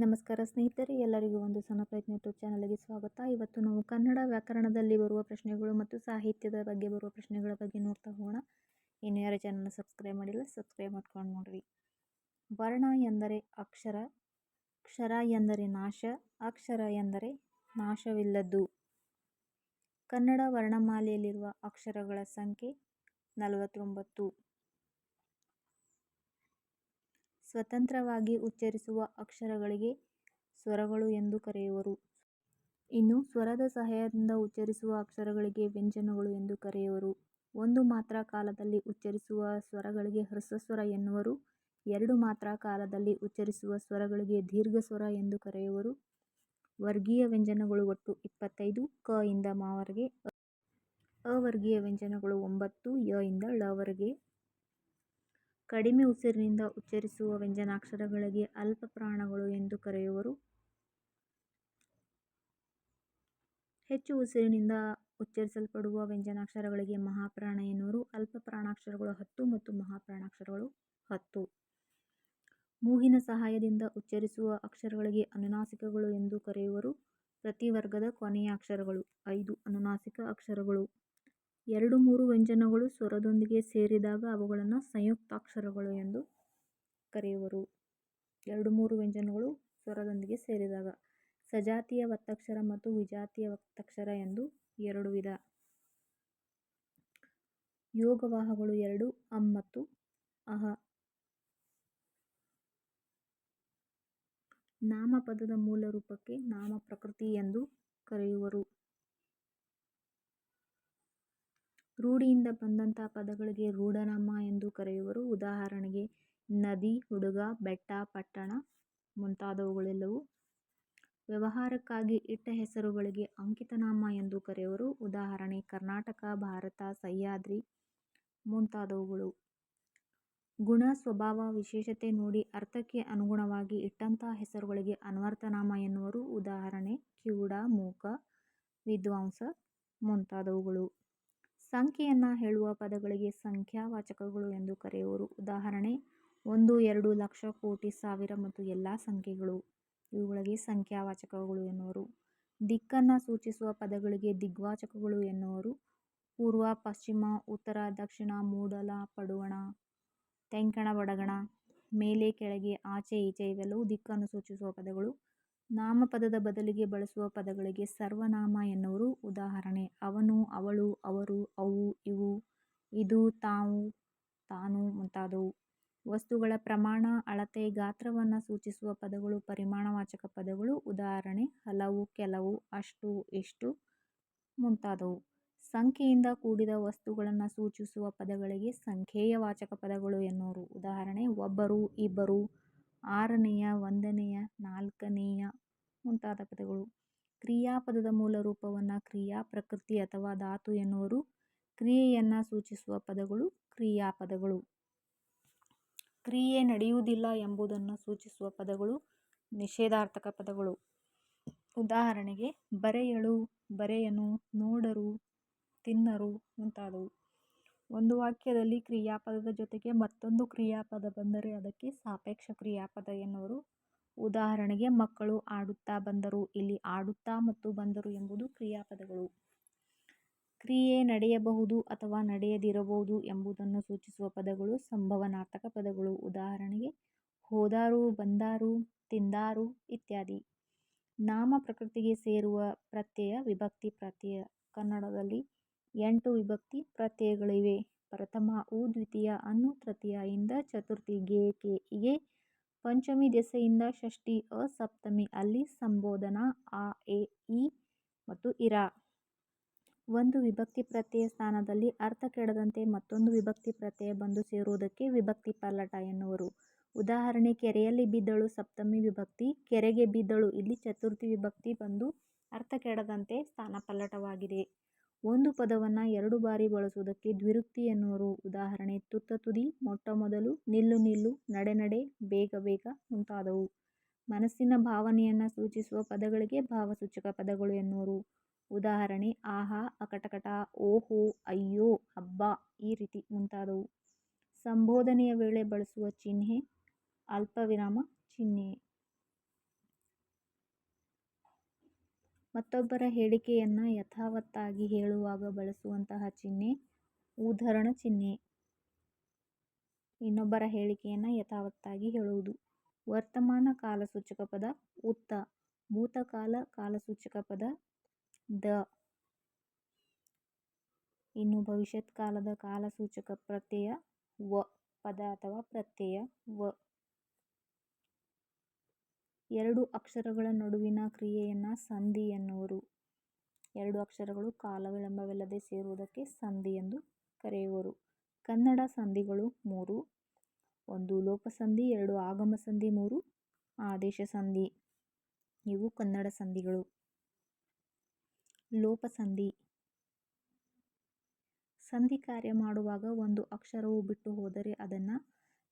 ನಮಸ್ಕಾರ ಸ್ನೇಹಿತರೆ, ಎಲ್ಲರಿಗೂ ಒಂದು ಸಣ್ಣ ಪ್ರಯತ್ನ ಯೂಟ್ಯೂಬ್ ಚಾನಲ್ಗೆ ಸ್ವಾಗತ. ಇವತ್ತು ನಾವು ಕನ್ನಡ ವ್ಯಾಕರಣದಲ್ಲಿ ಬರುವ ಪ್ರಶ್ನೆಗಳು ಮತ್ತು ಸಾಹಿತ್ಯದ ಬಗ್ಗೆ ಬರುವ ಪ್ರಶ್ನೆಗಳ ಬಗ್ಗೆ ನೋಡ್ತಾ ಹೋಗೋಣ. ಇನ್ನು ಯಾರು ಚಾನಲ್ನ ಸಬ್ಸ್ಕ್ರೈಬ್ ಮಾಡಿಲ್ಲ, ಸಬ್ಸ್ಕ್ರೈಬ್ ಮಾಡ್ಕೊಂಡು ನೋಡ್ರಿ. ವರ್ಣ ಎಂದರೆ ಅಕ್ಷರ, ಕ್ಷರ ಎಂದರೆ ನಾಶ, ಅಕ್ಷರ ಎಂದರೆ ನಾಶವಿಲ್ಲದ್ದು. ಕನ್ನಡ ವರ್ಣಮಾಲೆಯಲ್ಲಿರುವ ಅಕ್ಷರಗಳ ಸಂಖ್ಯೆ 49. ಸ್ವತಂತ್ರವಾಗಿ ಉಚ್ಚರಿಸುವ ಅಕ್ಷರಗಳಿಗೆ ಸ್ವರಗಳು ಎಂದು ಕರೆಯುವರು. ಇನ್ನು ಸ್ವರದ ಸಹಾಯದಿಂದ ಉಚ್ಚರಿಸುವ ಅಕ್ಷರಗಳಿಗೆ ವ್ಯಂಜನಗಳು ಎಂದು ಕರೆಯುವರು. ಒಂದು ಮಾತ್ರ ಕಾಲದಲ್ಲಿ ಉಚ್ಚರಿಸುವ ಸ್ವರಗಳಿಗೆ ಹ್ರಸ್ವಸ್ವರ ಎನ್ನುವರು. ಎರಡು ಮಾತ್ರ ಕಾಲದಲ್ಲಿ ಉಚ್ಚರಿಸುವ ಸ್ವರಗಳಿಗೆ ದೀರ್ಘಸ್ವರ ಎಂದು ಕರೆಯುವರು. ವರ್ಗೀಯ ವ್ಯಂಜನಗಳು ಒಟ್ಟು 25, ಕ ಇಂದ ಮ ವರೆಗೆ. ಅವರ್ಗೀಯ ವ್ಯಂಜನಗಳು 9, ಯ ಇಂದ ಳ ವರೆಗೆ. ಕಡಿಮೆ ಉಸಿರಿನಿಂದ ಉಚ್ಚರಿಸುವ ವ್ಯಂಜನಾಕ್ಷರಗಳಿಗೆ ಅಲ್ಪ ಪ್ರಾಣಗಳು ಎಂದು ಕರೆಯುವರು. ಹೆಚ್ಚು ಉಸಿರಿನಿಂದ ಉಚ್ಚರಿಸಲ್ಪಡುವ ವ್ಯಂಜನಾಕ್ಷರಗಳಿಗೆ ಮಹಾಪ್ರಾಣ ಎನ್ನುವರು. ಅಲ್ಪ ಪ್ರಾಣಾಕ್ಷರಗಳು 10 ಮತ್ತು ಮಹಾಪ್ರಾಣಾಕ್ಷರಗಳು 10. ಮೂಗಿನ ಸಹಾಯದಿಂದ ಉಚ್ಚರಿಸುವ ಅಕ್ಷರಗಳಿಗೆ ಅನುನಾಸಿಕಗಳು ಎಂದು ಕರೆಯುವರು. ಪ್ರತಿ ವರ್ಗದ ಕೊನೆಯ ಅಕ್ಷರಗಳು 5 ಅನುನಾಸಿಕ ಅಕ್ಷರಗಳು. 2-3 ವ್ಯಂಜನಗಳು ಸ್ವರದೊಂದಿಗೆ ಸೇರಿದಾಗ ಅವುಗಳನ್ನು ಸಂಯುಕ್ತಾಕ್ಷರಗಳು ಎಂದು ಕರೆಯುವರು. 2-3 ವ್ಯಂಜನಗಳು ಸ್ವರದೊಂದಿಗೆ ಸೇರಿದಾಗ. ಸಜಾತಿಯ ಒತ್ತಕ್ಷರ ಮತ್ತು ವಿಜಾತಿಯ ಒತ್ತಕ್ಷರ ಎಂದು 2 ವಿಧ. ಯೋಗವಾಹಗಳು 2, ಅಂ ಮತ್ತು ಅಹ. ನಾಮಪದದ ಮೂಲ ರೂಪಕ್ಕೆ ನಾಮ ಪ್ರಕೃತಿ ಎಂದು ಕರೆಯುವರು. ರೂಢಿಯಿಂದ ಬಂದಂಥ ಪದಗಳಿಗೆ ರೂಢನಾಮ ಎಂದು ಕರೆಯುವರು. ಉದಾಹರಣೆಗೆ ನದಿ, ಹುಡುಗ, ಬೆಟ್ಟ, ಪಟ್ಟಣ ಮುಂತಾದವುಗಳೆಲ್ಲವೂ. ವ್ಯವಹಾರಕ್ಕಾಗಿ ಇಟ್ಟ ಹೆಸರುಗಳಿಗೆ ಅಂಕಿತನಾಮ ಎಂದು ಕರೆಯುವರು. ಉದಾಹರಣೆ ಕರ್ನಾಟಕ, ಭಾರತ, ಸಹ್ಯಾದ್ರಿ ಮುಂತಾದವುಗಳು. ಗುಣ, ಸ್ವಭಾವ, ವಿಶೇಷತೆ ನೋಡಿ ಅರ್ಥಕ್ಕೆ ಅನುಗುಣವಾಗಿ ಇಟ್ಟಂಥ ಹೆಸರುಗಳಿಗೆ ಅನ್ವರ್ಥನಾಮ ಎನ್ನುವರು. ಉದಾಹರಣೆ ಕಿವುಡ, ಮೂಕ, ವಿದ್ವಾಂಸ ಮುಂತಾದವುಗಳು. ಸಂಖ್ಯೆಯನ್ನು ಹೇಳುವ ಪದಗಳಿಗೆ ಸಂಖ್ಯಾವಾಚಕಗಳು ಎಂದು ಕರೆಯುವರು. ಉದಾಹರಣೆ 1, 2, ಲಕ್ಷ, ಕೋಟಿ, ಸಾವಿರ ಮತ್ತು ಎಲ್ಲ ಸಂಖ್ಯೆಗಳು. ಇವುಗಳಿಗೆ ಸಂಖ್ಯಾವಾಚಕಗಳು ಎನ್ನುವರು. ದಿಕ್ಕನ್ನು ಸೂಚಿಸುವ ಪದಗಳಿಗೆ ದಿಗ್ವಾಚಕಗಳು ಎನ್ನುವರು. ಪೂರ್ವ, ಪಶ್ಚಿಮ, ಉತ್ತರ, ದಕ್ಷಿಣ, ಮೂಡಲ, ಪಡುವಣ, ತೆಂಕಣ, ಬಡಗಣ, ಮೇಲೆ, ಕೆಳಗೆ, ಆಚೆ, ಈಚೆ ಇವೆಲ್ಲವೂ ದಿಕ್ಕನ್ನು ಸೂಚಿಸುವ ಪದಗಳು. ನಾಮಪದದ ಬದಲಿಗೆ ಬಳಸುವ ಪದಗಳಿಗೆ ಸರ್ವನಾಮ ಎನ್ನುವರು. ಉದಾಹರಣೆ ಅವನು, ಅವಳು, ಅವರು, ಅವು, ಇವು, ಇದು, ತಾವು, ತಾನು ಮುಂತಾದವು. ವಸ್ತುಗಳ ಪ್ರಮಾಣ, ಅಳತೆ, ಗಾತ್ರವನ್ನು ಸೂಚಿಸುವ ಪದಗಳು ಪರಿಮಾಣವಾಚಕ ಪದಗಳು. ಉದಾಹರಣೆ ಹಲವು, ಕೆಲವು, ಅಷ್ಟು, ಇಷ್ಟು ಮುಂತಾದವು. ಸಂಖ್ಯೆಯಿಂದ ಕೂಡಿದ ವಸ್ತುಗಳನ್ನು ಸೂಚಿಸುವ ಪದಗಳಿಗೆ ಸಂಖ್ಯೇಯವಾಚಕ ಪದಗಳು ಎನ್ನುವರು. ಉದಾಹರಣೆ ಒಬ್ಬರು, ಇಬ್ಬರು, ಆರನೆಯ, ಒಂದನೆಯ, ನಾಲ್ಕನೆಯ ಮುಂತಾದ ಪದಗಳು. ಕ್ರಿಯಾಪದದ ಮೂಲ ರೂಪವನ್ನು ಕ್ರಿಯಾ ಪ್ರಕೃತಿ ಅಥವಾ ಧಾತು ಎನ್ನುವರು. ಕ್ರಿಯೆಯನ್ನು ಸೂಚಿಸುವ ಪದಗಳು ಕ್ರಿಯಾಪದಗಳು. ಕ್ರಿಯೆ ನಡೆಯುವುದಿಲ್ಲ ಎಂಬುದನ್ನು ಸೂಚಿಸುವ ಪದಗಳು ನಿಷೇಧಾರ್ಥಕ ಪದಗಳು. ಉದಾಹರಣೆಗೆ ಬರೆಯಳು, ಬರೆಯನು, ನೋಡರು, ತಿನ್ನರು ಮುಂತಾದವು. ಒಂದು ವಾಕ್ಯದಲ್ಲಿ ಕ್ರಿಯಾಪದದ ಜೊತೆಗೆ ಮತ್ತೊಂದು ಕ್ರಿಯಾಪದ ಬಂದರೆ ಅದಕ್ಕೆ ಸಾಪೇಕ್ಷ ಕ್ರಿಯಾಪದ ಎನ್ನುವರು. ಉದಾಹರಣೆಗೆ ಮಕ್ಕಳು ಆಡುತ್ತಾ ಬಂದರು. ಇಲ್ಲಿ ಆಡುತ್ತಾ ಮತ್ತು ಬಂದರು ಎಂಬುದು ಕ್ರಿಯಾಪದಗಳು. ಕ್ರಿಯೆ ನಡೆಯಬಹುದು ಅಥವಾ ನಡೆಯದಿರಬಹುದು ಎಂಬುದನ್ನು ಸೂಚಿಸುವ ಪದಗಳು ಸಂಭವನಾರ್ಥಕ ಪದಗಳು. ಉದಾಹರಣೆಗೆ ಹೋದಾರು, ಬಂದಾರು, ತಿಂದಾರು ಇತ್ಯಾದಿ. ನಾಮ ಪ್ರಕೃತಿಗೆ ಸೇರುವ ಪ್ರತ್ಯಯ ವಿಭಕ್ತಿ ಪ್ರತ್ಯಯ. ಕನ್ನಡದಲ್ಲಿ 8 ವಿಭಕ್ತಿ ಪ್ರತ್ಯಯಗಳಿವೆ. ಪ್ರಥಮ ಉ, ದ್ವಿತೀಯ ಅನ್ನು, ತೃತೀಯ ಇಂದ, ಚತುರ್ಥಿ ಗೆ, ಕೆ, ಇಗೆ, ಪಂಚಮಿ ದೆಸೆಯಿಂದ ಷಷ್ಠಿ ಅ, ಸಪ್ತಮಿ ಅಲ್ಲಿ, ಸಂಬೋಧನಾ ಆ, ಎ, ಇ ಮತ್ತು ಇರ. ಒಂದು ವಿಭಕ್ತಿ ಪ್ರತ್ಯಯ ಸ್ಥಾನದಲ್ಲಿ ಅರ್ಥ ಕೆಡದಂತೆ ಮತ್ತೊಂದು ವಿಭಕ್ತಿ ಪ್ರತ್ಯಯ ಬಂದು ಸೇರುವುದಕ್ಕೆ ವಿಭಕ್ತಿ ಪಲ್ಲಟ ಎನ್ನುವರು. ಉದಾಹರಣೆ ಕೆರೆಯಲ್ಲಿ ಬಿದ್ದಳು ಸಪ್ತಮಿ ವಿಭಕ್ತಿ, ಕೆರೆಗೆ ಬಿದ್ದಳು ಇಲ್ಲಿ ಚತುರ್ಥಿ ವಿಭಕ್ತಿ ಬಂದು ಅರ್ಥ ಕೆಡದಂತೆ ಸ್ಥಾನಪಲ್ಲಟವಾಗಿದೆ. ಒಂದು ಪದವನ್ನು 2 ಬಾರಿ ಬಳಸುವುದಕ್ಕೆ ದ್ವಿರುಕ್ತಿ ಎನ್ನುವರು. ಉದಾಹರಣೆ ತುತ್ತ ತುದಿ, ಮೊಟ್ಟ ಮೊದಲು, ನಿಲ್ಲು ನಿಲ್ಲು, ನಡೆ ನಡೆ, ಬೇಗ ಬೇಗ ಮುಂತಾದವು. ಮನಸ್ಸಿನ ಭಾವನೆಯನ್ನು ಸೂಚಿಸುವ ಪದಗಳಿಗೆ ಭಾವಸೂಚಕ ಪದಗಳು ಎನ್ನುವರು. ಉದಾಹರಣೆ ಆಹಾ, ಅಕಟಕಟ, ಓಹೋ, ಅಯ್ಯೋ, ಅಬ್ಬಾ ಈ ರೀತಿ ಮುಂತಾದವು. ಸಂಬೋಧನೆಯ ವೇಳೆ ಬಳಸುವ ಚಿಹ್ನೆ ಅಲ್ಪವಿರಾಮ ಚಿಹ್ನೆ. ಮತ್ತೊಬ್ಬರ ಹೇಳಿಕೆಯನ್ನು ಯಥಾವತ್ತಾಗಿ ಹೇಳುವಾಗ ಬಳಸುವಂತಹ ಚಿಹ್ನೆ ಉದ್ಧರಣ ಚಿಹ್ನೆ. ಇನ್ನೊಬ್ಬರ ಹೇಳಿಕೆಯನ್ನು ಯಥಾವತ್ತಾಗಿ ಹೇಳುವುದು. ವರ್ತಮಾನ ಕಾಲಸೂಚಕ ಪದ ಉತ್ತ. ಭೂತಕಾಲ ಕಾಲಸೂಚಕ ಪದ ದ. ಇನ್ನು ಭವಿಷ್ಯತ್ ಕಾಲದ ಕಾಲಸೂಚಕ ಪ್ರತ್ಯಯ ವ. ಪದ ಅಥವಾ ಪ್ರತ್ಯಯ ವ. ಎರಡು ಅಕ್ಷರಗಳ ನಡುವಿನ ಕ್ರಿಯೆಯನ್ನು ಸಂಧಿ ಎನ್ನುವರು. ಎರಡು ಅಕ್ಷರಗಳು ಕಾಲ ವಿಳಂಬವಿಲ್ಲದೆ ಸೇರುವುದಕ್ಕೆ ಸಂಧಿ ಎಂದು ಕರೆಯುವರು. ಕನ್ನಡ ಸಂಧಿಗಳು ಮೂರು. ಒಂದು ಲೋಪಸಂಧಿ, ಎರಡು ಆಗಮ ಸಂಧಿ, ಮೂರು ಆದೇಶ ಸಂಧಿ. ಇವು ಕನ್ನಡ ಸಂಧಿಗಳು. ಲೋಪಸಂಧಿ. ಸಂಧಿ ಕಾರ್ಯ ಮಾಡುವಾಗ ಒಂದು ಅಕ್ಷರವು ಬಿಟ್ಟು ಹೋದರೆ ಅದನ್ನು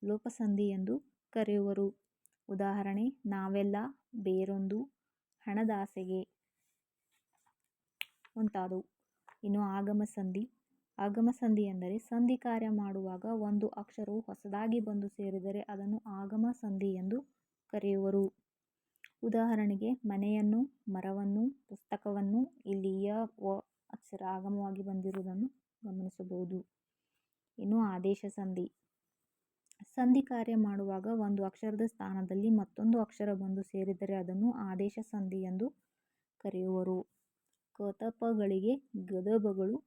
ಲೋಪಸಂಧಿ ಎಂದು ಕರೆಯುವರು. ಉದಾಹರಣೆ ನಾವೆಲ್ಲ, ಬೇರೊಂದು, ಹಣದಾಸೆಗೆ ಮುಂತಾದವು. ಇನ್ನು ಆಗಮ ಸಂಧಿ. ಆಗಮ ಸಂಧಿ ಎಂದರೆ ಸಂಧಿ ಕಾರ್ಯ ಮಾಡುವಾಗ ಒಂದು ಅಕ್ಷರವು ಹೊಸದಾಗಿ ಬಂದು ಸೇರಿದರೆ ಅದನ್ನು ಆಗಮ ಸಂಧಿ ಎಂದು ಕರೆಯುವರು. ಉದಾಹರಣೆಗೆ ಮನೆಯನ್ನು, ಮರವನ್ನು, ಪುಸ್ತಕವನ್ನು. ಇಲ್ಲಿ ಯ ವ ಅಕ್ಷರ ಆಗಮವಾಗಿ ಬಂದಿರುವುದನ್ನು ಗಮನಿಸಬಹುದು. ಇನ್ನು ಆದೇಶ ಸಂಧಿ. ಸಂಧಿ ಕಾರ್ಯ ಮಾಡುವಾಗ ಒಂದು ಅಕ್ಷರದ ಸ್ಥಾನದಲ್ಲಿ ಮತ್ತೊಂದು ಅಕ್ಷರ ಬಂದು ಸೇರಿದರೆ ಅದನ್ನು ಆದೇಶ ಸಂಧಿ ಎಂದು ಕರೆಯುವರು. ಕತಪಗಳಿಗೆ ಗದಬಗಳು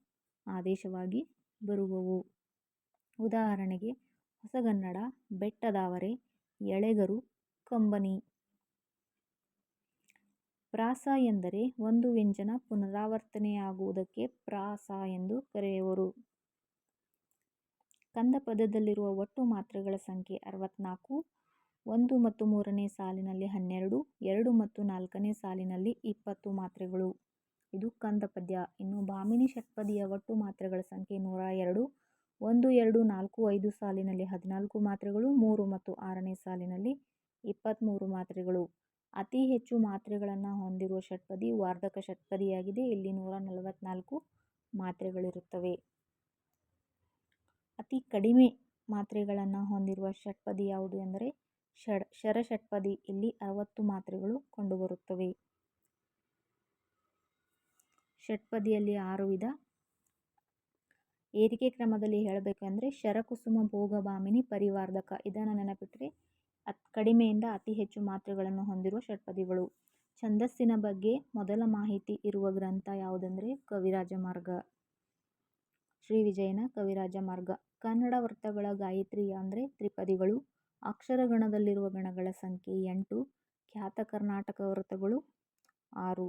ಆದೇಶವಾಗಿ ಬರುವವು. ಉದಾಹರಣೆಗೆ ಹೊಸಗನ್ನಡ, ಬೆಟ್ಟದಾವರೆ, ಎಳೆಗರು, ಕಂಬನಿ. ಪ್ರಾಸ ಎಂದರೆ ಒಂದು ವ್ಯಂಜನ ಪುನರಾವರ್ತನೆಯಾಗುವುದಕ್ಕೆ ಪ್ರಾಸ ಎಂದು ಕರೆಯುವರು. ಕಂದ ಪದದಲ್ಲಿರುವ ಒಟ್ಟು ಮಾತ್ರೆಗಳ ಸಂಖ್ಯೆ 64. 1 ಮತ್ತು 3ನೇ ಸಾಲಿನಲ್ಲಿ 12, 2 ಮತ್ತು 4ನೇ ಸಾಲಿನಲ್ಲಿ 20 ಮಾತ್ರೆಗಳು. ಇದು ಕಂದ ಪದ್ಯ. ಇನ್ನು ಭಾಮಿನಿ ಷಟ್ಪದಿಯ ಒಟ್ಟು ಮಾತ್ರೆಗಳ ಸಂಖ್ಯೆ 102. 1, 2, 4, 5 ಸಾಲಿನಲ್ಲಿ 14 ಮಾತ್ರೆಗಳು, 3 ಮತ್ತು 6ನೇ ಸಾಲಿನಲ್ಲಿ 23 ಮಾತ್ರೆಗಳು. ಅತಿ ಹೆಚ್ಚು ಮಾತ್ರೆಗಳನ್ನು ಹೊಂದಿರುವ ಷಟ್ಪದಿ ವಾರ್ಧಕ ಷಟ್ಪದಿಯಾಗಿದೆ. ಇಲ್ಲಿ 144 ಮಾತ್ರೆಗಳಿರುತ್ತವೆ. ಅತಿ ಕಡಿಮೆ ಮಾತ್ರೆಗಳನ್ನು ಹೊಂದಿರುವ ಷಟ್ಪದಿ ಯಾವುದು ಎಂದರೆ ಶರಷಟ್ಪದಿ. ಇಲ್ಲಿ 60 ಮಾತ್ರೆಗಳು ಕಂಡುಬರುತ್ತವೆ. ಷಟ್ಪದಿಯಲ್ಲಿ 6 ವಿಧ. ಏರಿಕೆ ಕ್ರಮದಲ್ಲಿ ಹೇಳಬೇಕೆಂದರೆ ಶರಕುಸುಮ, ಭೋಗ, ಭಾಮಿನಿ, ಪರಿವಾರ್ಧಕ. ಇದನ್ನು ನೆನಪಿಟ್ಟರೆ ಕಡಿಮೆಯಿಂದ ಅತಿ ಹೆಚ್ಚು ಮಾತ್ರೆಗಳನ್ನು ಹೊಂದಿರುವ ಷಟ್ಪದಿಗಳು. ಛಂದಸ್ಸಿನ ಬಗ್ಗೆ ಮೊದಲ ಮಾಹಿತಿ ಇರುವ ಗ್ರಂಥ ಯಾವುದೆಂದರೆ ಕವಿರಾಜ ಮಾರ್ಗ. ಶ್ರೀ ವಿಜಯನ ಕವಿರಾಜ ಮಾರ್ಗ. ಕನ್ನಡ ವೃತ್ತಗಳ ಗಾಯತ್ರಿ ಅಂದರೆ ತ್ರಿಪದಿಗಳು. ಅಕ್ಷರಗಣದಲ್ಲಿರುವ ಗಣಗಳ ಸಂಖ್ಯೆ 8. ಖ್ಯಾತ ಕರ್ನಾಟಕ ವೃತ್ತಗಳು 6.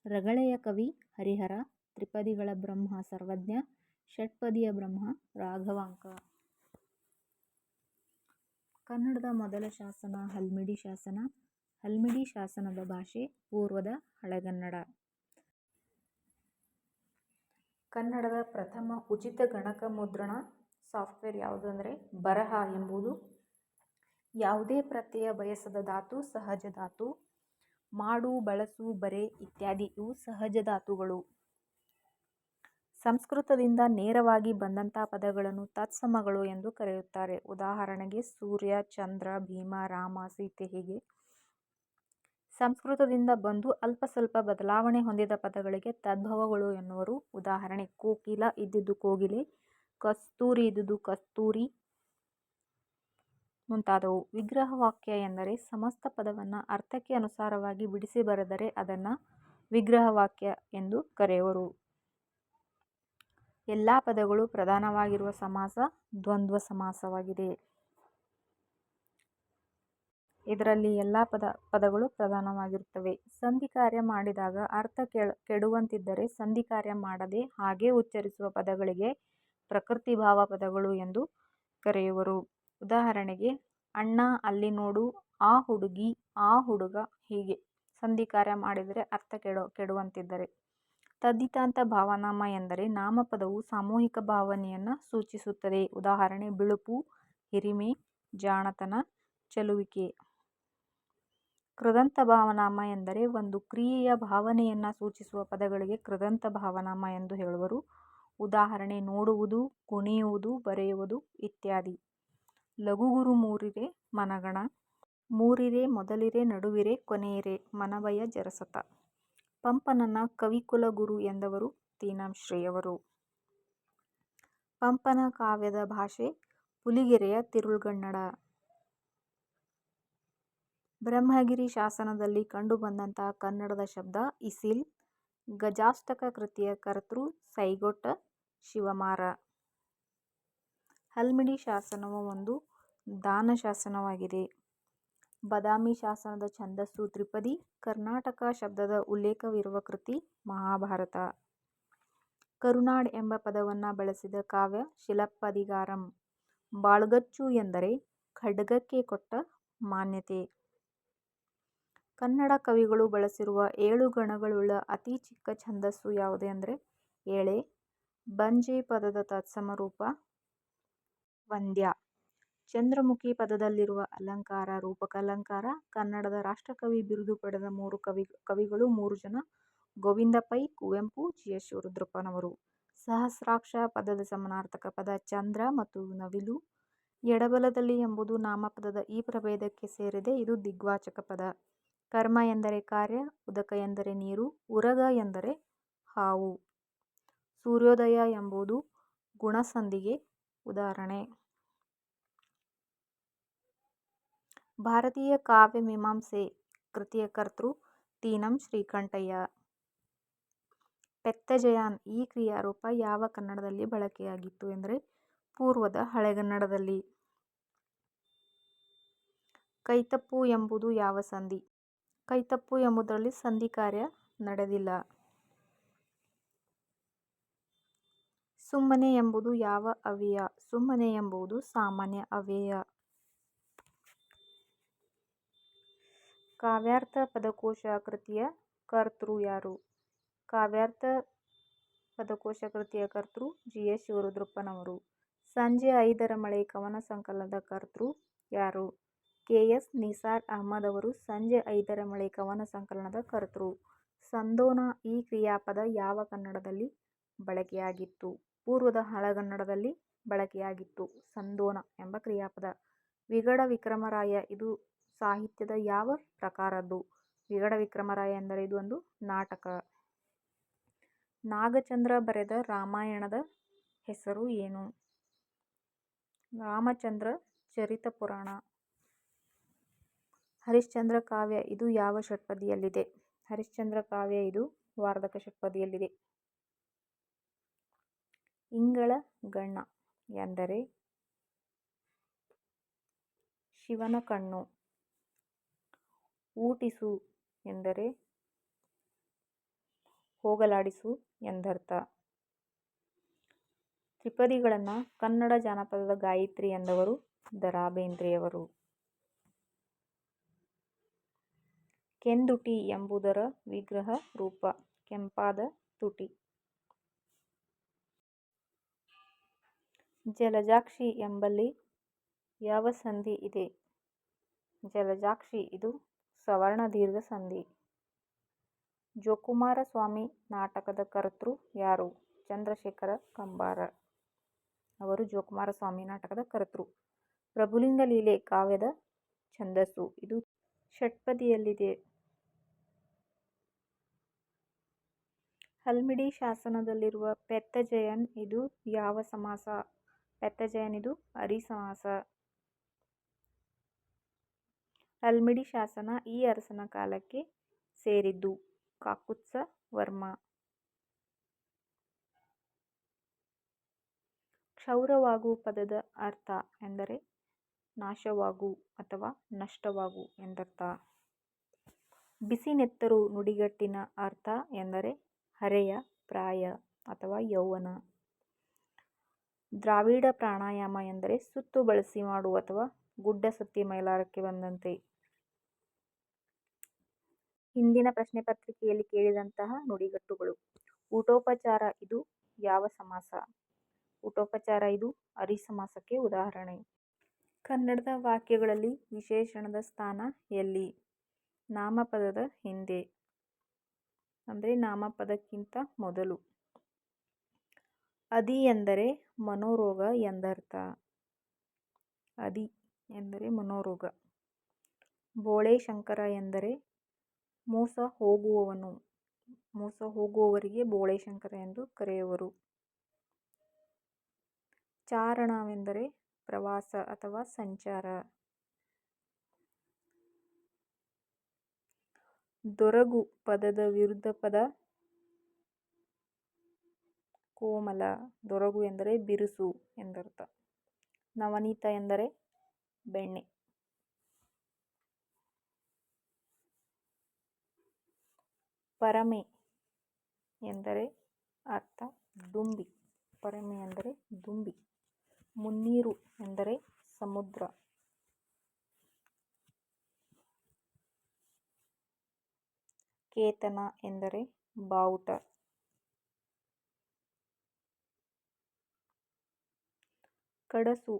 ರಗಳೆಯ ಕವಿ ಹರಿಹರ. ತ್ರಿಪದಿಗಳ ಬ್ರಹ್ಮ ಸರ್ವಜ್ಞ. ಷಟ್ಪದಿಯ ಬ್ರಹ್ಮ ರಾಘವಾಂಕ. ಕನ್ನಡದ ಮೊದಲ ಶಾಸನ ಹಲ್ಮಿಡಿ ಶಾಸನ. ಹಲ್ಮಿಡಿ ಶಾಸನದ ಭಾಷೆ ಪೂರ್ವದ ಹಳೆಗನ್ನಡ. ಕನ್ನಡದ ಪ್ರಥಮ ಉಚಿತ ಗಣಕ ಮುದ್ರಣ ಸಾಫ್ಟ್ವೇರ್ ಯಾವುದು ಅಂದರೆ ಬರಹ ಎಂಬುದು. ಯಾವುದೇ ಪ್ರತ್ಯಯ ಬಯಸದ ಧಾತು ಸಹಜ ಧಾತು. ಮಾಡು, ಬಳಸು, ಬರೆ ಇತ್ಯಾದಿ ಇವು ಸಹಜ ಧಾತುಗಳು. ಸಂಸ್ಕೃತದಿಂದ ನೇರವಾಗಿ ಬಂದಂಥ ಪದಗಳನ್ನು ತತ್ಸಮಗಳು ಎಂದು ಕರೆಯುತ್ತಾರೆ. ಉದಾಹರಣೆಗೆ ಸೂರ್ಯ, ಚಂದ್ರ, ಭೀಮ, ರಾಮ, ಸೀತೆ. ಹೀಗೆ ಸಂಸ್ಕೃತದಿಂದ ಬಂದು ಅಲ್ಪ ಸ್ವಲ್ಪ ಬದಲಾವಣೆ ಹೊಂದಿದ ಪದಗಳಿಗೆ ತದ್ಭವಗಳು ಎನ್ನುವರು. ಉದಾಹರಣೆ ಕೋಕಿಲ ಇದ್ದಿದ್ದು ಕೋಗಿಲೆ, ಕಸ್ತೂರಿ ಇದ್ದಿದ್ದು ಕಸ್ತೂರಿ ಮುಂತಾದವು. ವಿಗ್ರಹ ವಾಕ್ಯ ಎಂದರೆ ಸಮಸ್ತ ಪದವನ್ನು ಅರ್ಥಕ್ಕೆ ಅನುಸಾರವಾಗಿ ಬಿಡಿಸಿ ಬರೆದರೆ ಅದನ್ನು ವಿಗ್ರಹ ವಾಕ್ಯ ಎಂದು ಕರೆಯುವರು. ಎಲ್ಲ ಪದಗಳು ಪ್ರಧಾನವಾಗಿರುವ ಸಮಾಸ ದ್ವಂದ್ವ ಸಮಾಸವಾಗಿದೆ. ಇದರಲ್ಲಿ ಎಲ್ಲ ಪದಗಳು ಪ್ರಧಾನವಾಗಿರುತ್ತವೆ. ಸಂಧಿ ಕಾರ್ಯ ಮಾಡಿದಾಗ ಅರ್ಥ ಕೆಡುವಂತಿದ್ದರೆ ಸಂಧಿ ಕಾರ್ಯ ಮಾಡದೆ ಹಾಗೇ ಉಚ್ಚರಿಸುವ ಪದಗಳಿಗೆ ಪ್ರಕೃತಿಭಾವ ಪದಗಳು ಎಂದು ಕರೆಯುವರು. ಉದಾಹರಣೆಗೆ ಅಣ್ಣ, ಅಲ್ಲಿ ನೋಡು, ಆ ಹುಡುಗಿ, ಆ ಹುಡುಗ. ಹೀಗೆ ಸಂಧಿ ಕಾರ್ಯ ಮಾಡಿದರೆ ಅರ್ಥ ಕೆಡುವಂತಿದ್ದರೆ. ತದ್ದಿತಾಂತ ಭಾವನಾಮ ಎಂದರೆ ನಾಮಪದವು ಸಾಮೂಹಿಕ ಭಾವನೆಯನ್ನು ಸೂಚಿಸುತ್ತದೆ. ಉದಾಹರಣೆ ಬಿಳುಪು, ಹಿರಿಮೆ, ಜಾಣತನ, ಚೆಲುವಿಕೆ. ಕೃದಂತ ಭಾವನಾಮ ಎಂದರೆ ಒಂದು ಕ್ರಿಯೆಯ ಭಾವನೆಯನ್ನು ಸೂಚಿಸುವ ಪದಗಳಿಗೆ ಕೃದಂತ ಭಾವನಾಮ ಎಂದು ಹೇಳುವರು. ಉದಾಹರಣೆ ನೋಡುವುದು, ಕುಣಿಯುವುದು, ಬರೆಯುವುದು ಇತ್ಯಾದಿ. ಲಘುಗುರು ಮೂರಿರೆ ಮನಗಣ. ಮೂರಿರೆ ಮೊದಲಿರೆ ನಡುವಿರೆ ಕೊನೆಯಿರೆ ಮನವಯ ಜರಸತ. ಪಂಪನನ್ನ ಕವಿಕುಲಗುರು ಎಂದವರು ತೀನಂಶ್ರೀಯವರು. ಪಂಪನ ಕಾವ್ಯದ ಭಾಷೆ ಪುಲಿಗೆರೆಯ ತಿರುಳ್ಗನ್ನಡ. ಬ್ರಹ್ಮಗಿರಿ ಶಾಸನದಲ್ಲಿ ಕಂಡುಬಂದಂತಹ ಕನ್ನಡದ ಶಬ್ದ ಇಸಿಲ್. ಗಜಾಷ್ಟಕ ಕೃತಿಯ ಕರ್ತೃ ಸೈಗೊಟ್ಟ ಶಿವಮಾರ. ಹಲ್ಮಿಡಿ ಶಾಸನವು ಒಂದು ದಾನಶಾಸನವಾಗಿದೆ. ಬಾದಾಮಿ ಶಾಸನದ ಛಂದಸ್ಸು ತ್ರಿಪದಿ. ಕರ್ನಾಟಕ ಶಬ್ದದ ಉಲ್ಲೇಖವಿರುವ ಕೃತಿ ಮಹಾಭಾರತ. ಕರುನಾಡ್ ಎಂಬ ಪದವನ್ನು ಬಳಸಿದ ಕಾವ್ಯ ಶಿಲಪ್ಪದಿಗಾರಂ. ಬಾಳ್ಗಚ್ಚು ಎಂದರೆ ಖಡ್ಗಕ್ಕೆ ಕೊಟ್ಟ ಮಾನ್ಯತೆ. ಕನ್ನಡ ಕವಿಗಳು ಬಳಸಿರುವ 7 ಗಣಗಳುಳ್ಳ ಅತಿ ಚಿಕ್ಕ ಛಂದಸ್ಸು ಯಾವುದು ಅಂದರೆ ಏಳೆ. ಬಂಜೆ ಪದದ ತತ್ಸಮ ರೂಪ ವಂದ್ಯ. ಚಂದ್ರಮುಖಿ ಪದದಲ್ಲಿರುವ ಅಲಂಕಾರ ರೂಪಕಾಲಂಕಾರ. ಕನ್ನಡದ ರಾಷ್ಟ್ರಕವಿ ಬಿರುದು ಪಡೆದ 3 ಕವಿಗಳು 3 ಜನ. ಗೋವಿಂದ ಪೈ, ಕುವೆಂಪು, ಜಿ. ಎಸ್. ಶಿವರುದ್ರಪ್ಪನವರು. ಸಹಸ್ರಾಕ್ಷ ಪದದ ಸಮಾನಾರ್ಥಕ ಪದ ಚಂದ್ರ ಮತ್ತು ನವಿಲು. ಎಡಬಲದಲ್ಲಿ ಎಂಬುದು ನಾಮಪದದ ಈ ಪ್ರಭೇದಕ್ಕೆ ಸೇರಿದೆ. ಇದು ದಿಗ್ವಾಚಕ ಪದ. ಕರ್ಮ ಎಂದರೆ ಕಾರ್ಯ. ಉದಕ ಎಂದರೆ ನೀರು. ಉರಗ ಎಂದರೆ ಹಾವು. ಸೂರ್ಯೋದಯ ಎಂಬುದು ಗುಣಸಂಧಿಗೆ ಉದಾಹರಣೆ. ಭಾರತೀಯ ಕಾವ್ಯ ಮೀಮಾಂಸೆ ಕೃತಿಯ ಕರ್ತೃ ತೀನಂ ಶ್ರೀಕಂಠಯ್ಯ. ಪೆತ್ತಜೆಯಾನ್ ಈ ಕ್ರಿಯಾರೂಪ ಯಾವ ಕನ್ನಡದಲ್ಲಿ ಬಳಕೆಯಾಗಿತ್ತು ಎಂದರೆ ಪೂರ್ವದ ಹಳೆಗನ್ನಡದಲ್ಲಿ. ಕೈತಪ್ಪು ಎಂಬುದು ಯಾವ ಸಂಧಿ? ಕೈತಪ್ಪು ಎಂಬುದರಲ್ಲಿ ಸಂಧಿ ಕಾರ್ಯ ನಡೆದಿಲ್ಲ. ಸುಮ್ಮನೆ ಎಂಬುದು ಯಾವ ಅವ್ಯಯ? ಸುಮ್ಮನೆ ಎಂಬುದು ಸಾಮಾನ್ಯ ಅವ್ಯಯ. ಕಾವ್ಯಾರ್ಥ ಪದಕೋಶ ಕೃತಿಯ ಕರ್ತೃ ಯಾರು? ಕಾವ್ಯಾರ್ಥ ಪದಕೋಶ ಕೃತಿಯ ಕರ್ತೃ ಜಿ. ಎಸ್. ಶಿವರುದ್ರಪ್ಪನವರು. ಸಂಜೆ 5ರ ಮಳೆ ಕವನ ಸಂಕಲನದ ಕರ್ತೃ ಯಾರು? ಕೆ. ಎಸ್. ನಿಸಾರ್ ಅಹಮದ್ ಅವರು ಸಂಜೆ 5ರ ಮಳೆ ಕವನ ಸಂಕಲನದ ಕರ್ತೃ. ಸಂದೋನ ಈ ಕ್ರಿಯಾಪದ ಯಾವ ಕನ್ನಡದಲ್ಲಿ ಬಳಕೆಯಾಗಿತ್ತು? ಪೂರ್ವದ ಹಳೆಗನ್ನಡದಲ್ಲಿ ಬಳಕೆಯಾಗಿತ್ತು ಸಂದೋನ ಎಂಬ ಕ್ರಿಯಾಪದ. ವಿಗಡ ವಿಕ್ರಮರಾಯ ಇದು ಸಾಹಿತ್ಯದ ಯಾವ ಪ್ರಕಾರದ್ದು? ವಿಗಡ ವಿಕ್ರಮರಾಯ ಎಂದರೆ ಇದು ಒಂದು ನಾಟಕ. ನಾಗಚಂದ್ರ ಬರೆದ ರಾಮಾಯಣದ ಹೆಸರು ಏನು? ರಾಮಚಂದ್ರ ಚರಿತ ಪುರಾಣ. ಹರಿಶ್ಚಂದ್ರ ಕಾವ್ಯ ಇದು ಯಾವ ಷಟ್ಪದಿಯಲ್ಲಿದೆ? ಹರಿಶ್ಚಂದ್ರ ಕಾವ್ಯ ಇದು ವಾರ್ಧಕ ಷಟ್ಪದಿಯಲ್ಲಿದೆ. ಇಂಗಳ ಗಣ್ಣ ಎಂದರೆ ಶಿವನ ಕಣ್ಣು. ಊಟಿಸು ಎಂದರೆ ಹೋಗಲಾಡಿಸು ಎಂದರ್ಥ. ತ್ರಿಪದಿಗಳನ್ನು ಕನ್ನಡ ಜಾನಪದದ ಗಾಯತ್ರಿ ಎಂದವರು ದ ರಾ ಬೇಂದ್ರೆಯವರು. ಕೆಂದುಟಿ ಎಂಬುದರ ವಿಗ್ರಹ ರೂಪ ಕೆಂಪಾದ ತುಟಿ. ಜಲಜಾಕ್ಷಿ ಎಂಬಲ್ಲಿ ಯಾವ ಸಂಧಿ ಇದೆ? ಜಲಜಾಕ್ಷಿ ಇದು ಸವರ್ಣ ದೀರ್ಘ ಸಂಧಿ. ಜೋಕುಮಾರ ಸ್ವಾಮಿ ನಾಟಕದ ಕರ್ತೃ ಯಾರು? ಚಂದ್ರಶೇಖರ ಕಂಬಾರ ಅವರು ಜೋಕುಮಾರ ಸ್ವಾಮಿ ನಾಟಕದ ಕರ್ತೃ. ಪ್ರಭುಲಿಂಗ ಲೀಲೆ ಕಾವ್ಯದ ಛಂದಸ್ಸು ಇದು ಷಟ್ಪದಿಯಲ್ಲಿದೆ. ಹಲ್ಮಿಡಿ ಶಾಸನದಲ್ಲಿರುವ ಪೆತ್ತಜೆಯನ್ ಇದು ಯಾವ ಸಮಾಸ? ಪೆತ್ತಜೆಯನ್ ಇದು ಅರಿ ಸಮಾಸ. ಹಲ್ಮಿಡಿ ಶಾಸನ ಈ ಅರಸನ ಕಾಲಕ್ಕೆ ಸೇರಿದ್ದು. ಕಾಕುತ್ಸ ವರ್ಮ. ಕ್ಷೌರವಾಗು ಪದದ ಅರ್ಥ ಎಂದರೆ ನಾಶವಾಗು ಅಥವಾ ನಷ್ಟವಾಗು ಎಂದರ್ಥ. ಬಿಸಿನೆತ್ತರು ನುಡಿಗಟ್ಟಿನ ಅರ್ಥ ಎಂದರೆ ಹರೆಯ, ಪ್ರಾಯ ಅಥವಾ ಯೌವನ. ದ್ರಾವಿಡ ಪ್ರಾಣಾಯಾಮ ಎಂದರೆ ಸುತ್ತು ಬಳಸಿ ಮಾಡು ಅಥವಾ ಗುಡ್ಡ ಸತ್ತಿ ಮೈಲಾರಕ್ಕೆ ಬಂದಂತೆ. ಹಿಂದಿನ ಪ್ರಶ್ನೆ ಪತ್ರಿಕೆಯಲ್ಲಿ ಕೇಳಿದಂತಹ ನುಡಿಗಟ್ಟುಗಳು. ಊಟೋಪಚಾರ ಇದು ಯಾವ ಸಮಾಸ? ಊಟೋಪಚಾರ ಇದು ಅರಿ ಸಮಾಸಕ್ಕೆ ಉದಾಹರಣೆ. ಕನ್ನಡದ ವಾಕ್ಯಗಳಲ್ಲಿ ವಿಶೇಷಣದ ಸ್ಥಾನ ಎಲ್ಲಿ? ನಾಮಪದದ ಹಿಂದೆ ಅಂದರೆ ನಾಮಪದಕ್ಕಿಂತ ಮೊದಲು. ಅದಿ ಎಂದರೆ ಮನೋರೋಗ ಎಂದರ್ಥ. ಅದಿ ಎಂದರೆ ಮನೋರೋಗ. ಬೋಳೆ ಶಂಕರ ಎಂದರೆ ಮೋಸ ಹೋಗುವವನು. ಮೋಸ ಹೋಗುವವರಿಗೆ ಬೋಳೆ ಶಂಕರ ಎಂದು ಕರೆಯುವರು. ಚಾರಣವೆಂದರೆ ಪ್ರವಾಸ ಅಥವಾ ಸಂಚಾರ. ದೊರಗು ಪದದ ವಿರುದ್ಧ ಪದ ಕೋಮಲ. ದೊರಗು ಎಂದರೆ ಬಿರುಸು ಎಂದರ್ಥ. ನವನೀತ ಎಂದರೆ ಬೆಣ್ಣೆ. ಪರಮೆ ಎಂದರೆ ಅರ್ಥ ದುಂಬಿ. ಪರಮೆ ಎಂದರೆ ದುಂಬಿ. ಮುನ್ನೀರು ಎಂದರೆ ಸಮುದ್ರ. ಕೇತನ ಎಂದರೆ ಬಾವುಟ. ಕಡಸು.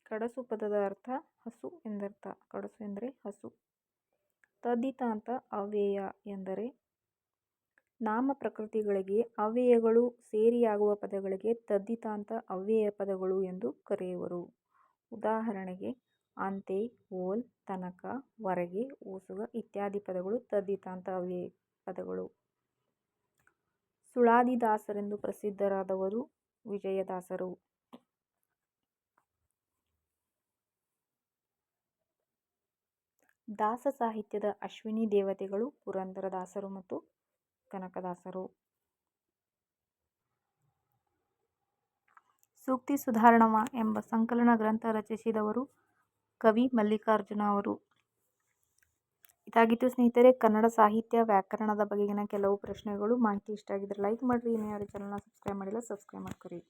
ಕಡಸು ಪದದ ಅರ್ಥ ಹಸು ಎಂದರ್ಥ. ಕಡಸು ಎಂದರೆ ಹಸು. ತದ್ದಿತಾಂತ ಅವ್ಯಯ ಎಂದರೆ ನಾಮ ಪ್ರಕೃತಿಗಳಿಗೆ ಅವ್ಯಯಗಳು ಸೇರಿಯಾಗುವ ಪದಗಳಿಗೆ ತದ್ದಿತಾಂತ ಅವ್ಯಯ ಪದಗಳು ಎಂದು ಕರೆಯುವರು. ಉದಾಹರಣೆಗೆ ಅಂತೆ, ಓಲ್, ತನಕ, ವರೆಗೆ, ಓಸುಗ ಇತ್ಯಾದಿ ಪದಗಳು ತದ್ದಿತಾಂತ ಅವ್ಯಯ ಪದಗಳು. ಸುಳಾದಿದಾಸರೆಂದು ಪ್ರಸಿದ್ಧರಾದವರು ವಿಜಯದಾಸರು. ದಾಸ ಸಾಹಿತ್ಯದ ಅಶ್ವಿನಿ ದೇವತೆಗಳು ಪುರಂದರದಾಸರು ಮತ್ತು ಕನಕದಾಸರು. ಸೂಕ್ತಿ ಸುಧಾರಣವ ಎಂಬ ಸಂಕಲನ ಗ್ರಂಥ ರಚಿಸಿದವರು ಕವಿ ಮಲ್ಲಿಕಾರ್ಜುನ ಅವರು. ಇದಾಗಿತ್ತು ಸ್ನೇಹಿತರೆ ಕನ್ನಡ ಸಾಹಿತ್ಯ ವ್ಯಾಕರಣದ ಬಗೆಗಿನ ಕೆಲವು ಪ್ರಶ್ನೆಗಳು. ಮಾಹಿತಿ ಇಷ್ಟ ಆಗಿದ್ರೆ ಲೈಕ್ ಮಾಡಿರಿ. ಇನ್ನು ಯಾರು ಚಾನಲ್ನ ಸಬ್ಸ್ಕ್ರೈಬ್ ಮಾಡಿಲ್ಲ ಸಬ್ಸ್ಕ್ರೈಬ್ ಮಾಡ್ಕೊರಿ.